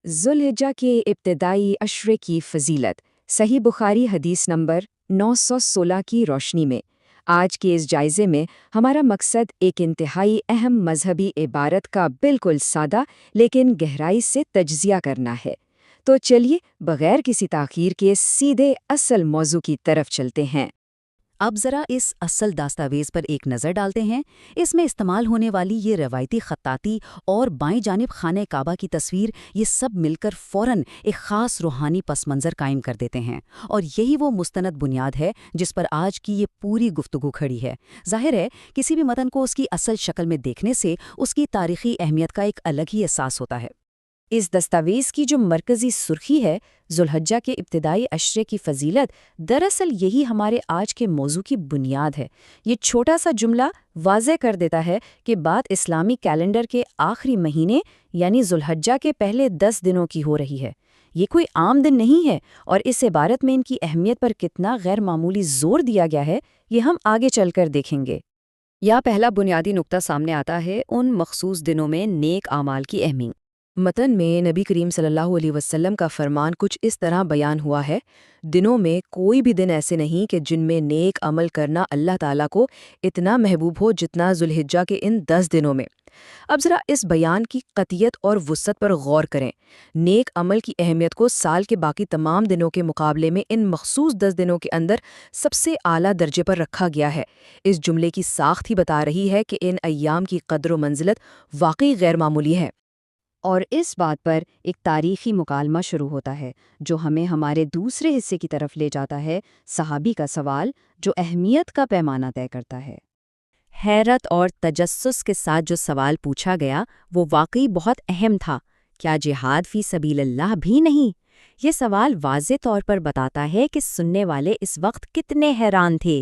ज़ुल्हिज्जा के इब्तिदाई अशरे की फ़ज़ीलत सही बुखारी हदीस नंबर 916 की रोशनी में आज के इस जायज़े में हमारा मकसद एक इंतहाई अहम मजहबी इबारत का बिल्कुल सादा लेकिन गहराई से तज्ज़िया करना है। तो चलिए बग़ैर किसी ताख़ीर के सीधे असल मौजू की तरफ चलते हैं। अब ज़रा इस असल दस्तावेज़ पर एक नज़र डालते हैं। इसमें इस्तेमाल होने वाली ये रवायती ख़त्ताती और बाईं जानिब खाने काबा की तस्वीर, ये सब मिलकर फ़ौरन एक ख़ास रूहानी पस मंज़र कायम कर देते हैं, और यही वो मुस्तनद बुनियाद है जिस पर आज की ये पूरी गुफ्तगू खड़ी है। ज़ाहिर है किसी भी मतन को उसकी असल शक्ल में देखने से उसकी तारीख़ी अहमियत का एक अलग ही एहसास होता है। इस दस्तावेज़ की जो मरकज़ी सुर्खी है, ज़ुल्हिज्जा के इब्तिदाई अशरे की फ़ज़ीलत, दरअसल यही हमारे आज के मौजू की बुनियाद है। ये छोटा सा जुमला वाज़े कर देता है कि बात इस्लामी कैलेंडर के आखिरी महीने यानी ज़ुल्हिज्जा के पहले 10 दिनों की हो रही है। ये कोई आम दिन नहीं है, और इस इबारत में इनकी अहमियत पर कितना गैर मामूली ज़ोर दिया गया है, ये हम आगे चलकर देखेंगे। यह पहला बुनियादी नुक्ता सामने आता है उन मखसूस दिनों में नेक आमाल की अहमियत। मतन में नबी करीम सल्लल्लाहु अलैहि वसल्लम का फरमान कुछ इस तरह बयान हुआ है, दिनों में कोई भी दिन ऐसे नहीं कि जिनमें नेक अमल करना अल्लाह ताला को इतना महबूब हो जितना ज़ुल्हिज्जा के इन 10 दिनों में। अब ज़रा इस बयान की कतियत और वुसअत पर गौर करें। नेक अमल की अहमियत को साल के बाकी तमाम दिनों के मुकाबले में इन मखसूस 10 दिनों के अंदर सबसे आला दर्जे पर रखा गया है। इस जुमले की साख्त ही बता रही है कि इन अय्याम की कद्र व मंजिलत वाकई गैर मामूली है। और इस बात पर एक तारीख़ी मुकालमा शुरू होता है जो हमें हमारे दूसरे हिस्से की तरफ ले जाता है, सहाबी का सवाल जो अहमियत का पैमाना तय करता है। हैरत और तजस्सुस के साथ जो सवाल पूछा गया वो वाकई बहुत अहम था। क्या जिहाद फ़ी सबीलिल्लाह भी नहीं? ये सवाल वाज़े तौर पर बताता है कि सुनने वाले इस वक्त कितने हैरान थे।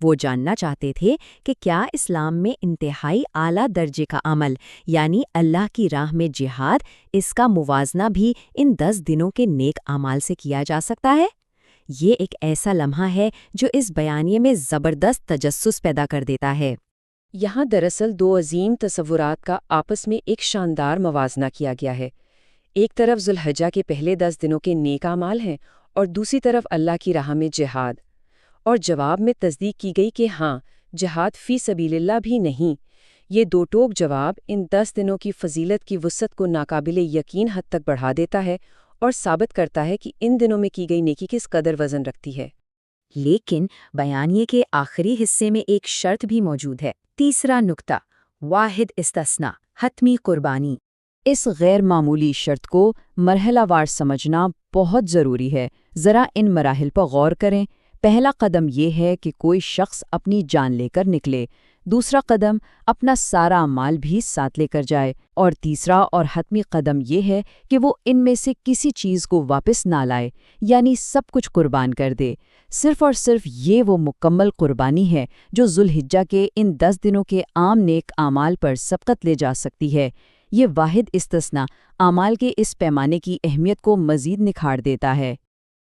वो जानना चाहते थे कि क्या इस्लाम में इंतहाई आला दर्जे का अमल यानी अल्लाह की राह में जिहाद, इसका मुवाजना भी इन 10 दिनों के नेक आमाल से किया जा सकता है? ये एक ऐसा लम्हा है जो इस बयानिए में ज़बरदस्त तजस्सुस पैदा कर देता है। यहाँ दरअसल दो अजीम तसव्वुरात का आपस में एक शानदार मवाजना किया गया है। एक तरफ ज़ुल्हिज्जा के पहले 10 दिनों के नेक आमाल हैं और दूसरी तरफ अल्लाह की राह में जिहाद। और जवाब में तस्दीक की गई कि हाँ, जिहाद फ़ी सबीलिल्लाह भी नहीं। ये दो टोक जवाब इन 10 दिनों की फ़जीलत की वुसअत को नाकाबिले यकीन हद तक बढ़ा देता है और साबित करता है कि इन दिनों में की गई नेकी किस कदर वज़न रखती है। लेकिन बयानिए के आखिरी हिस्से में एक शर्त भी मौजूद है। तीसरा नुक्ता, वाहिद इस्तिस्ना, हतमी कुर्बानी। इस गैर मामूली शर्त को मरहलावार समझना बहुत ज़रूरी है। ज़रा इन मराहिल पर गौर करें। पहला कदम ये है कि कोई शख्स अपनी जान लेकर निकले, दूसरा कदम अपना सारा माल भी साथ लेकर जाए, और तीसरा और हतमी कदम ये है कि वो इनमें से किसी चीज़ को वापस ना लाए, यानी सब कुछ कुर्बान कर दे। सिर्फ़ और सिर्फ ये वो मुकम्मल कुर्बानी है जो ज़ुल्हिज्जा के इन 10 दिनों के आम नेक आमाल पर सबकत ले जा सकती है। ये वाहिद इस्तिस्ना आमाल के इस पैमाने की अहमियत को मज़ीद निखार देता है।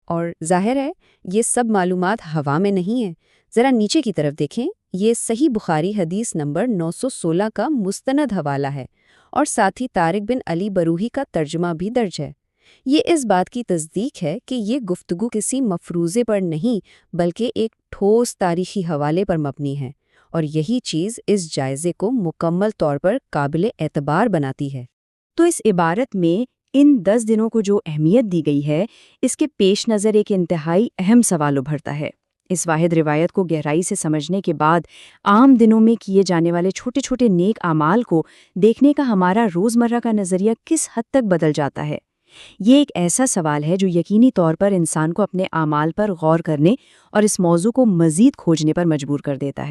और ज़ाहिर है ये सब मालूमात हवा में नहीं है। ज़रा नीचे की तरफ देखें, ये सही बुखारी हदीस नंबर 916 का मुस्तनद हवाला है और साथ ही तारिक बिन अली बरूही का तर्जुमा भी दर्ज है। ये इस बात की तस्दीक है कि ये गुफ्तगू किसी मफरूज़े पर नहीं बल्कि एक ठोस तारीख़ी हवाले पर मबनी है, और यही चीज़ इस जायज़े को मुकम्मल तौर पर काबिल एतबार बनाती है। तो इस इबारत में इन 10 दिनों को जो अहमियत दी गई है, इसके पेश नज़र एक इंतहाई अहम सवाल उभरता है। इस वाहिद रिवायत को गहराई से समझने के बाद आम दिनों में किए जाने वाले छोटे छोटे नेक आमाल को देखने का हमारा रोज़मर्रा का नज़रिया किस हद तक बदल जाता है। ये एक ऐसा सवाल है जो यकीनी तौर पर इंसान को अपने आमाल पर गौर करने और इस मौजू को मज़ीद खोजने पर मजबूर कर देता है।